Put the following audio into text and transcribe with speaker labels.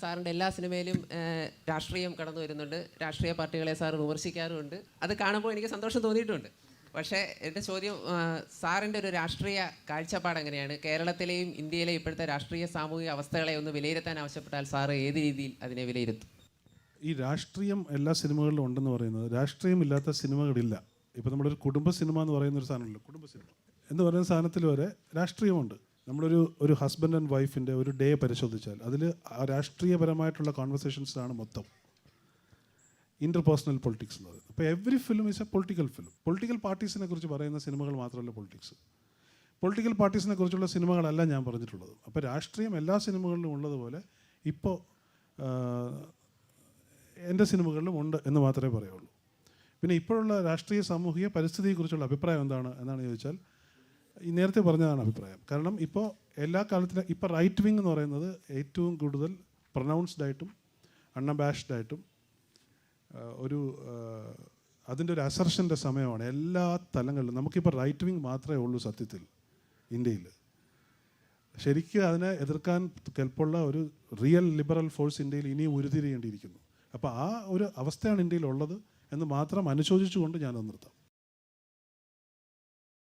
Speaker 1: സാറിൻ്റെ എല്ലാ സിനിമയിലും രാഷ്ട്രീയം കടന്നു വരുന്നുണ്ട്. രാഷ്ട്രീയ പാർട്ടികളെ സാർ വിമർശിക്കാറുമുണ്ട്. അത് കാണുമ്പോൾ എനിക്ക് സന്തോഷം തോന്നിയിട്ടുണ്ട്. പക്ഷേ എൻ്റെ ചോദ്യം, സാറിൻ്റെ ഒരു രാഷ്ട്രീയ കാഴ്ചപ്പാട് എങ്ങനെയാണ്? കേരളത്തിലെയും ഇന്ത്യയിലെയും ഇപ്പോഴത്തെ രാഷ്ട്രീയ സാമൂഹിക അവസ്ഥകളെ ഒന്ന് വിലയിരുത്താൻ ആവശ്യപ്പെട്ടാൽ സാറ് ഏത് രീതിയിൽ അതിനെ വിലയിരുത്തും?
Speaker 2: ഈ രാഷ്ട്രീയം എല്ലാ സിനിമകളിലും ഉണ്ടെന്ന് പറയുന്നത്, രാഷ്ട്രീയമില്ലാത്ത സിനിമകളില്ല. ഇപ്പോൾ നമ്മുടെ ഒരു കുടുംബ സിനിമ എന്ന് പറയുന്ന ഒരു സാധനമല്ലോ, കുടുംബ സിനിമ എന്ന് പറയുന്ന സാധനത്തിൽ വരെ രാഷ്ട്രീയമുണ്ട്. നമ്മളൊരു ഹസ്ബൻഡ് ആൻഡ് വൈഫിൻ്റെ ഒരു ഡേ പരിശോധിച്ചാൽ അതിൽ രാഷ്ട്രീയപരമായിട്ടുള്ള കോൺവെർസേഷൻസാണ് മൊത്തം. ഇൻ്റർപേഴ്സണൽ പൊളിറ്റിക്സ് എന്ന് പറയുന്നത്. അപ്പോൾ every film is a political film. Political പാർട്ടീസിനെ കുറിച്ച് പറയുന്ന സിനിമകൾ മാത്രമല്ല പൊളിറ്റിക്സ്. പൊളിറ്റിക്കൽ പാർട്ടീസിനെ കുറിച്ചുള്ള സിനിമകളല്ല ഞാൻ പറഞ്ഞിട്ടുള്ളത്. അപ്പോൾ രാഷ്ട്രീയം എല്ലാ സിനിമകളിലും ഉള്ളതുപോലെ ഇപ്പോൾ എൻ്റെ സിനിമകളിലും ഉണ്ട് എന്ന് മാത്രമേ പറയുള്ളൂ. പിന്നെ ഇപ്പോഴുള്ള രാഷ്ട്രീയ സാമൂഹിക പരിസ്ഥിതിയെക്കുറിച്ചുള്ള അഭിപ്രായം എന്നാണ് ചോദിച്ചാൽ, ഈ നേരത്തെ പറഞ്ഞതാണ് അഭിപ്രായം. കാരണം ഇപ്പോൾ എല്ലാ കാലത്തിലും ഇപ്പോൾ റൈറ്റ് വിങ് എന്ന് പറയുന്നത് ഏറ്റവും കൂടുതൽ പ്രൊനൗൺസ്ഡ് ആയിട്ടും അൺഅബാഷ്ഡ് ആയിട്ടും അതിൻ്റെ ഒരു അസർഷൻ്റെ സമയമാണ് എല്ലാ തലങ്ങളിലും. നമുക്കിപ്പോൾ റൈറ്റ് വിങ് മാത്രമേ ഉള്ളൂ സത്യത്തിൽ ഇന്ത്യയിൽ. ശരിക്കും അതിനെ എതിർക്കാൻ കെൽപ്പുള്ള ഒരു റിയൽ ലിബറൽ ഫോഴ്സ് ഇന്ത്യയിൽ ഇനിയും ഉരുത്തിരിയേണ്ടിയിരിക്കുന്നു. അപ്പോൾ ആ ഒരു അവസ്ഥയാണ് ഇന്ത്യയിൽ ഉള്ളത് എന്ന് മാത്രം അനുശോചിച്ചുകൊണ്ട് ഞാനത് നിർത്താം.